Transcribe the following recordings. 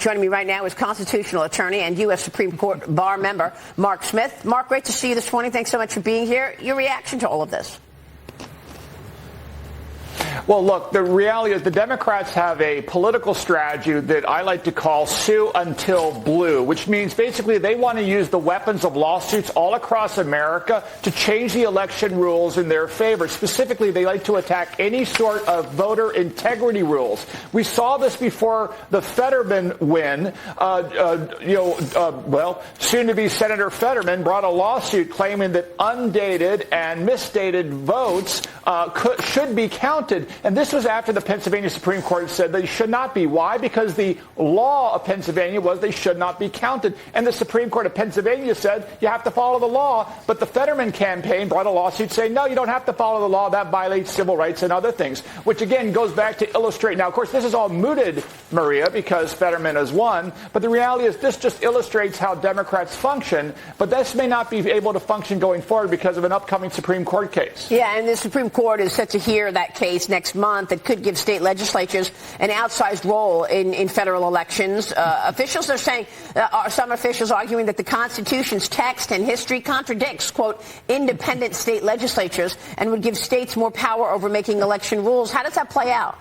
Joining me right now is constitutional attorney and U.S. Supreme Court bar member Mark Smith. Mark, great to see you this morning. Thanks so much for being here. Your reaction to all of this? Well, look, the reality is the Democrats have a political strategy that I like to call sue until blue, which means basically they want to use the weapons of lawsuits all across America to change the election rules in their favor. Specifically, they like to attack any sort of voter integrity rules. We saw this before the Fetterman win. Soon-to-be Senator Fetterman brought a lawsuit claiming that undated and misdated votes should be counted. And this was after the Pennsylvania Supreme Court said they should not be. Why? Because the law of Pennsylvania was they should not be counted. And the Supreme Court of Pennsylvania said you have to follow the law. But the Fetterman campaign brought a lawsuit saying, no, you don't have to follow the law. That violates civil rights and other things, which, again, goes back to illustrate. Now, of course, this is all mooted, Maria, because Fetterman has won. But the reality is this just illustrates how Democrats function. But this may not be able to function going forward because of an upcoming Supreme Court case. Yeah, and the Supreme Court is set to hear that case next month that could give state legislatures an outsized role in federal elections. Officials are saying, some officials arguing that the Constitution's text and history contradicts, quote, independent state legislatures and would give states more power over making election rules. How does that play out?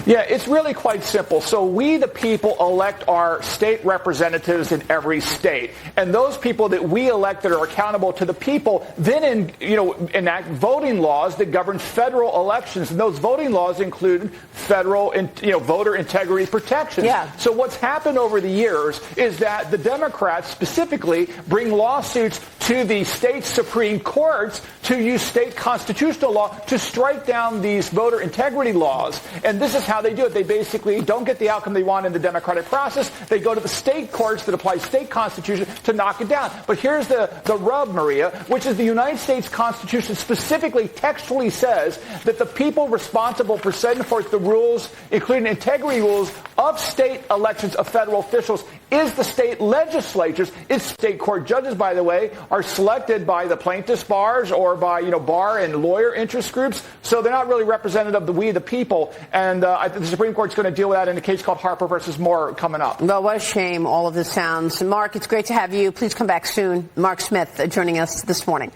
Yeah, it's really quite simple. So we, the people, elect our state representatives in every state. And those people that we elect that are accountable to the people then enact voting laws that govern federal elections. And those voting laws include federal voter integrity protections. Yeah. So what's happened over the years is that the Democrats specifically bring lawsuits to the state Supreme Courts to use state constitutional law to strike down these voter integrity laws. And this is how they do it. They basically don't get the outcome they want in the democratic process. They go to the state courts that apply state constitution to knock it down. But here's the rub, Maria, which is the United States Constitution specifically textually says that the people responsible for setting forth the rules, including integrity rules of state elections of federal officials, is the state legislatures. It's state court judges, by the way, are selected by the plaintiffs' bars or by, bar and lawyer interest groups. So they're not really representative of we, the people. And I think the Supreme Court's going to deal with that in a case called Harper versus Moore coming up. Well, what a shame all of this sounds. Mark, it's great to have you. Please come back soon. Mark Smith joining us this morning.